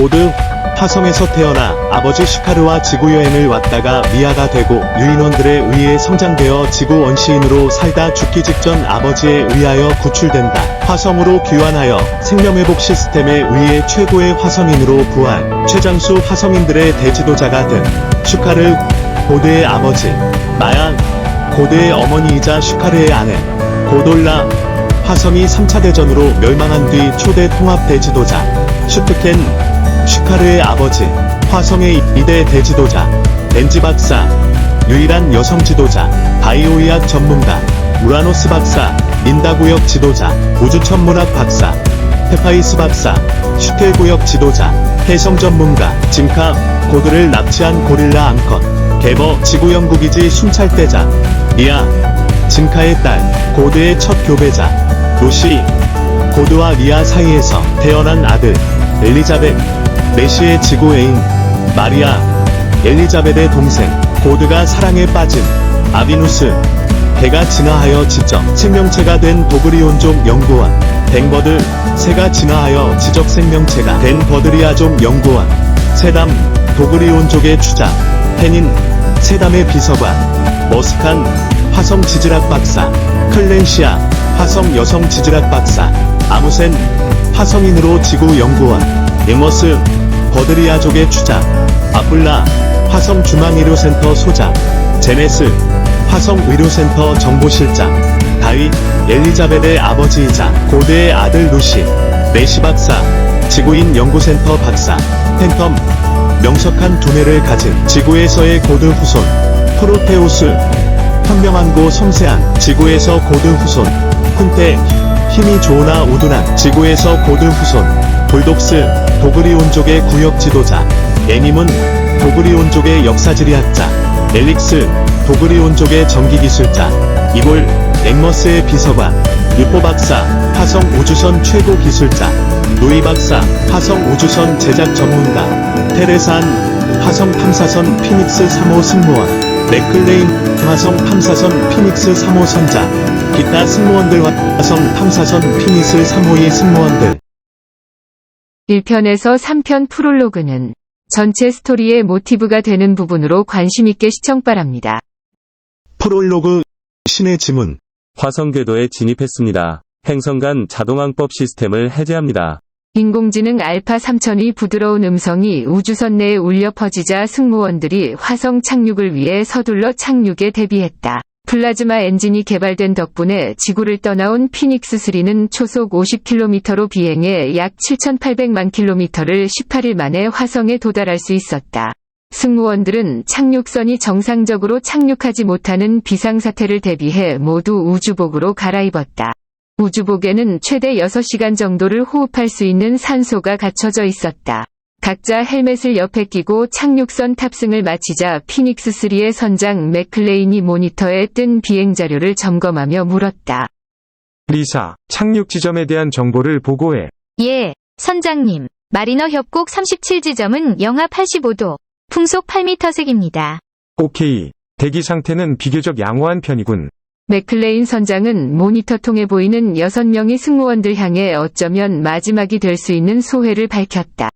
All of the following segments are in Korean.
고드, 화성에서 태어나 아버지 슈카르와 지구여행을 왔다가 미아가 되고 유인원들에 의해 성장되어 지구 원시인으로 살다 죽기 직전 아버지에 의하여 구출된다. 화성으로 귀환하여 생명회복 시스템에 의해 최고의 화성인으로 부활, 최장수 화성인들의 대지도자가 된 슈카르, 고드의 아버지, 마야, 고드의 어머니이자 슈카르의 아내, 고돌라, 화성이 3차 대전으로 멸망한 뒤 초대 통합 대지도자, 슈트켄, 슈카르의 아버지, 화성의 2대 대지도자, 벤지 박사, 유일한 여성 지도자, 바이오의학 전문가, 우라노스 박사, 린다구역 지도자, 우주천문학 박사, 페파이스 박사, 슈켈구역 지도자, 해성 전문가, 짐카, 고드를 납치한 고릴라 앙컷, 개버 지구연구기지 순찰대자, 리아, 짐카의 딸, 고드의 첫 교배자, 로시, 고드와 리아 사이에서 태어난 아들, 엘리자벳, 메시의 지구 애인, 마리아, 엘리자벳의 동생, 고드가 사랑에 빠진, 아비누스, 개가 진화하여 지적 생명체가 된 도그리온족 연구원, 뱅버드, 새가 진화하여 지적 생명체가 된 버드리아족 연구원, 세담, 도그리온족의 주자, 페닌, 세담의 비서관, 머스칸, 화성 지질학 박사, 클렌시아, 화성 여성 지질학 박사, 아무센, 화성인으로 지구 연구원, 에머스, 버드리아족의 주자, 아뿔라, 화성 중앙의료센터 소장, 제네스, 화성 의료센터 정보실장, 다윗, 엘리자벳의 아버지이자 고드의 아들 루시, 메시 박사, 지구인 연구센터 박사, 팬텀, 명석한 두뇌를 가진 지구에서의 고드 후손, 프로테우스, 현명하고 섬세한 지구에서 고드 후손, 쿤테, 힘이 좋으나 우둔한 지구에서 고드 후손, 볼독스, 도그리온족의 구역 지도자, 애니문, 도그리온족의 역사지리학자, 엘릭스, 도그리온족의 전기기술자, 이골, 앵머스의 비서관, 유포 박사, 화성 우주선 최고 기술자, 루이 박사, 화성 우주선 제작 전문가, 테레산, 화성 탐사선 피닉스 3호 승무원, 맥클레인, 화성 탐사선 피닉스 3호 선장, 기타 승무원들 화성 탐사선 피닉스 3호의 승무원들. 1편에서 3편 프롤로그는 전체 스토리의 모티브가 되는 부분으로 관심있게 시청 바랍니다. 프롤로그, 신의 지문. 화성 궤도에 진입했습니다. 행성 간 자동항법 시스템을 해제합니다. 인공지능 알파 3000의 부드러운 음성이 우주선 내에 울려 퍼지자 승무원들이 화성 착륙을 위해 서둘러 착륙에 대비했다. 플라즈마 엔진이 개발된 덕분에 지구를 떠나온 피닉스3는 초속 50km로 비행해 약 7,800만 km를 18일 만에 화성에 도달할 수 있었다. 승무원들은 착륙선이 정상적으로 착륙하지 못하는 비상사태를 대비해 모두 우주복으로 갈아입었다. 우주복에는 최대 6시간 정도를 호흡할 수 있는 산소가 갖춰져 있었다. 각자 헬멧을 옆에 끼고 착륙선 탑승을 마치자 피닉스3의 선장 맥클레인이 모니터에 뜬 비행 자료를 점검하며 물었다. 리사, 착륙 지점에 대한 정보를 보고해. 예, 선장님. 마리너 협곡 37지점은 영하 85도, 풍속 8m색입니다. 오케이. 대기 상태는 비교적 양호한 편이군. 맥클레인 선장은 모니터통에 보이는 6명의 승무원들 향해 어쩌면 마지막이 될 수 있는 소회를 밝혔다.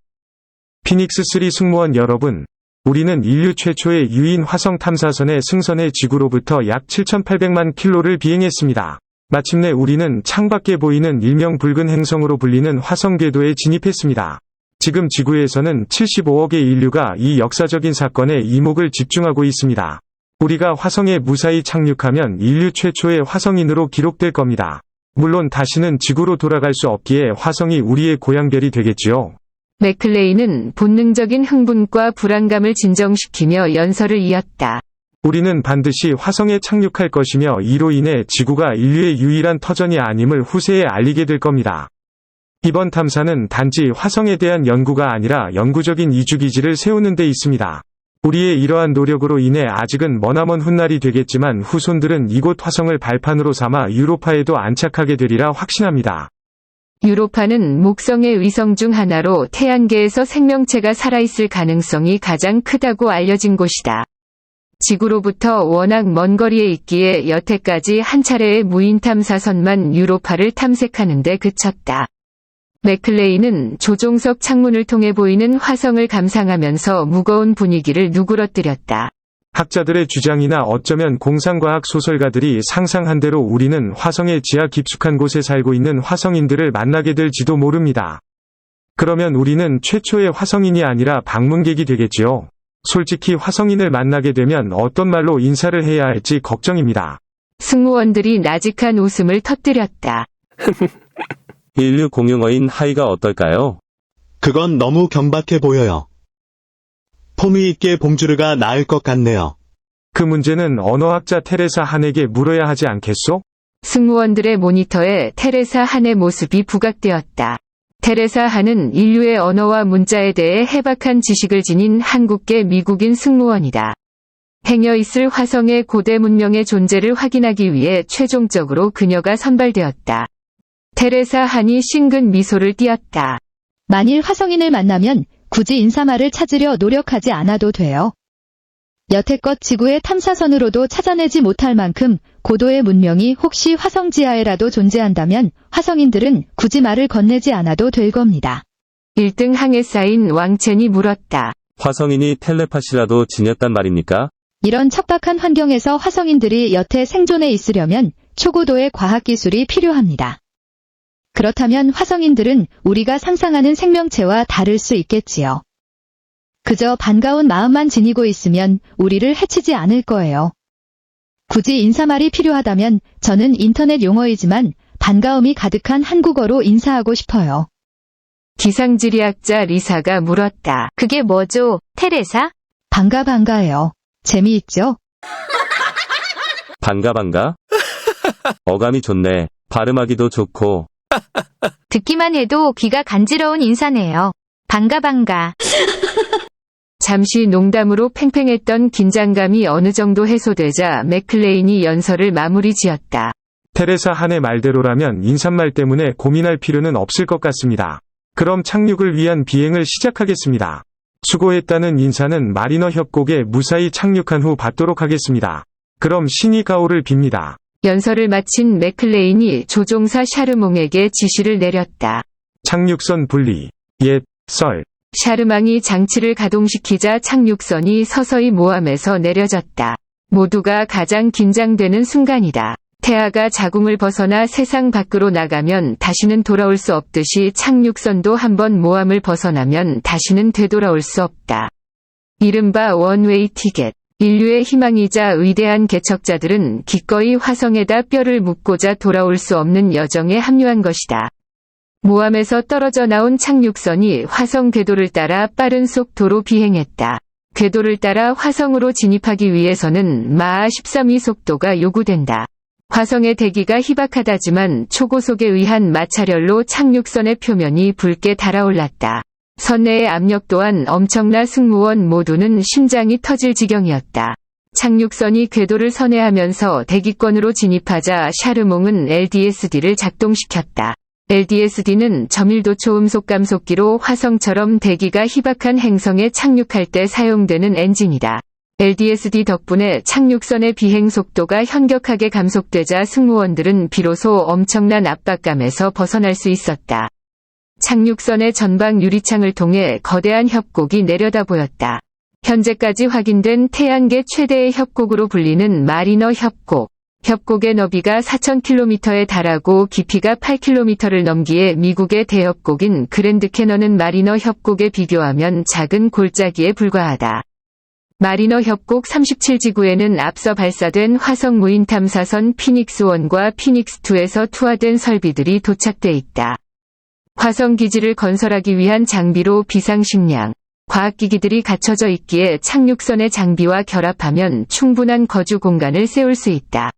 피닉스3 승무원 여러분, 우리는 인류 최초의 유인 화성 탐사선의 승선해 지구로부터 약 7,800만 킬로를 비행했습니다. 마침내 우리는 창밖에 보이는 일명 붉은 행성으로 불리는 화성 궤도에 진입했습니다. 지금 지구에서는 75억의 인류가 이 역사적인 사건에 이목을 집중하고 있습니다. 우리가 화성에 무사히 착륙하면 인류 최초의 화성인으로 기록될 겁니다. 물론 다시는 지구로 돌아갈 수 없기에 화성이 우리의 고향별이 되겠지요. 맥클레인은 본능적인 흥분과 불안감을 진정시키며 연설을 이었다. 우리는 반드시 화성에 착륙할 것이며 이로 인해 지구가 인류의 유일한 터전이 아님을 후세에 알리게 될 겁니다. 이번 탐사는 단지 화성에 대한 연구가 아니라 영구적인 이주기지를 세우는 데 있습니다. 우리의 이러한 노력으로 인해 아직은 머나먼 훗날이 되겠지만 후손들은 이곳 화성을 발판으로 삼아 유로파에도 안착하게 되리라 확신합니다. 유로파는 목성의 위성 중 하나로 태양계에서 생명체가 살아있을 가능성이 가장 크다고 알려진 곳이다. 지구로부터 워낙 먼 거리에 있기에 여태까지 한 차례의 무인 탐사선만 유로파를 탐색하는 데 그쳤다. 맥클레인은 조종석 창문을 통해 보이는 화성을 감상하면서 무거운 분위기를 누그러뜨렸다. 학자들의 주장이나 어쩌면 공상과학 소설가들이 상상한 대로 우리는 화성의 지하 깊숙한 곳에 살고 있는 화성인들을 만나게 될지도 모릅니다. 그러면 우리는 최초의 화성인이 아니라 방문객이 되겠지요. 솔직히 화성인을 만나게 되면 어떤 말로 인사를 해야 할지 걱정입니다. 승무원들이 나직한 웃음을 터뜨렸다. 인류 공용어인 하이가 어떨까요? 그건 너무 경박해 보여요. 폼이 있게 봉주르가 나을 것 같네요. 그 문제는 언어학자 테레사 한에게 물어야 하지 않겠소? 승무원들의 모니터에 테레사 한의 모습이 부각되었다. 테레사 한은 인류의 언어와 문자에 대해 해박한 지식을 지닌 한국계 미국인 승무원이다. 행여있을 화성의 고대 문명의 존재를 확인하기 위해 최종적으로 그녀가 선발되었다. 테레사 한이 싱긋 미소를 띄었다. 만일 화성인을 만나면 굳이 인사말을 찾으려 노력하지 않아도 돼요. 여태껏 지구의 탐사선으로도 찾아내지 못할 만큼 고도의 문명이 혹시 화성 지하에라도 존재한다면 화성인들은 굳이 말을 건네지 않아도 될 겁니다. 1등 항에 쌓인 왕첸이 물었다. 화성인이 텔레파시라도 지녔단 말입니까? 이런 척박한 환경에서 화성인들이 여태 생존해 있으려면 초고도의 과학기술이 필요합니다. 그렇다면 화성인들은 우리가 상상하는 생명체와 다를 수 있겠지요. 그저 반가운 마음만 지니고 있으면 우리를 해치지 않을 거예요. 굳이 인사말이 필요하다면 저는 인터넷 용어이지만 반가움이 가득한 한국어로 인사하고 싶어요. 기상지리학자 리사가 물었다. 그게 뭐죠, 테레사? 반가예요. 재미있죠? 반가? 어감이 좋네. 발음하기도 좋고. 듣기만 해도 귀가 간지러운 인사네요. 반가. 잠시 농담으로 팽팽했던 긴장감이 어느 정도 해소되자 맥클레인이 연설을 마무리 지었다. 테레사 한의 말대로라면 인사말 때문에 고민할 필요는 없을 것 같습니다. 그럼 착륙을 위한 비행을 시작하겠습니다. 수고했다는 인사는 마리너 협곡에 무사히 착륙한 후 받도록 하겠습니다. 그럼 신이 가호를 빕니다. 연설을 마친 맥클레인이 조종사 샤르몽에게 지시를 내렸다. 착륙선 분리. 썰. 샤르망이 장치를 가동시키자 착륙선이 서서히 모함에서 내려졌다. 모두가 가장 긴장되는 순간이다. 태아가 자궁을 벗어나 세상 밖으로 나가면 다시는 돌아올 수 없듯이 착륙선도 한번 모함을 벗어나면 다시는 되돌아올 수 없다. 이른바 원웨이 티켓. 인류의 희망이자 위대한 개척자들은 기꺼이 화성에다 뼈를 묻고자 돌아올 수 없는 여정에 합류한 것이다. 모함에서 떨어져 나온 착륙선이 화성 궤도를 따라 빠른 속도로 비행했다. 궤도를 따라 화성으로 진입하기 위해서는 마하 13의 속도가 요구된다. 화성의 대기가 희박하다지만 초고속에 의한 마찰열로 착륙선의 표면이 붉게 달아올랐다. 선내의 압력 또한 엄청나 승무원 모두는 심장이 터질 지경이었다. 착륙선이 궤도를 선회하면서 대기권으로 진입하자 샤르몽은 LDSD를 작동시켰다. LDSD는 저밀도 초음속 감속기로 화성처럼 대기가 희박한 행성에 착륙할 때 사용되는 엔진이다. LDSD 덕분에 착륙선의 비행 속도가 현격하게 감속되자 승무원들은 비로소 엄청난 압박감에서 벗어날 수 있었다. 착륙선의 전방 유리창을 통해 거대한 협곡이 내려다 보였다. 현재까지 확인된 태양계 최대의 협곡으로 불리는 마리너 협곡. 협곡의 너비가 4,000km에 달하고 깊이가 8km를 넘기에 미국의 대협곡인 그랜드 캐넌은 마리너 협곡에 비교하면 작은 골짜기에 불과하다. 마리너 협곡 37지구에는 앞서 발사된 화성 무인 탐사선 피닉스1과 피닉스2에서 투하된 설비들이 도착돼 있다. 화성 기지를 건설하기 위한 장비로 비상식량, 과학기기들이 갖춰져 있기에 착륙선의 장비와 결합하면 충분한 거주 공간을 세울 수 있다.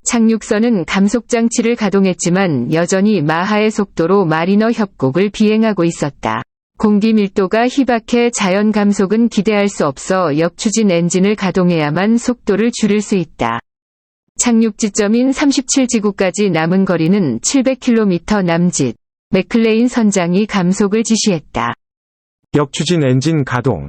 착륙선은 감속장치를 가동했지만 여전히 마하의 속도로 마리너 협곡을 비행하고 있었다. 공기 밀도가 희박해 자연 감속은 기대할 수 없어 역추진 엔진을 가동해야만 속도를 줄일 수 있다. 착륙 지점인 37지구까지 남은 거리는 700km 남짓. 맥클레인 선장이 감속을 지시했다. 역추진 엔진 가동.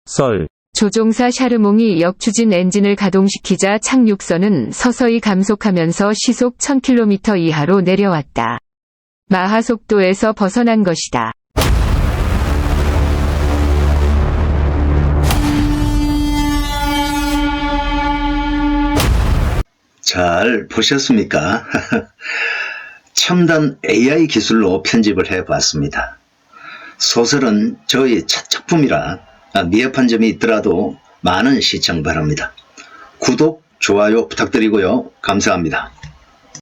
썰. 조종사 샤르몽이 역추진 엔진을 가동시키자 착륙선은 서서히 감속하면서 시속 1000km 이하로 내려왔다. 마하 속도에서 벗어난 것이다. 잘 보셨습니까? 첨단 AI 기술로 편집을 해봤습니다. 소설은 저의 첫 작품이라 미흡한 점이 있더라도 많은 시청 바랍니다. 구독, 좋아요 부탁드리고요. 감사합니다.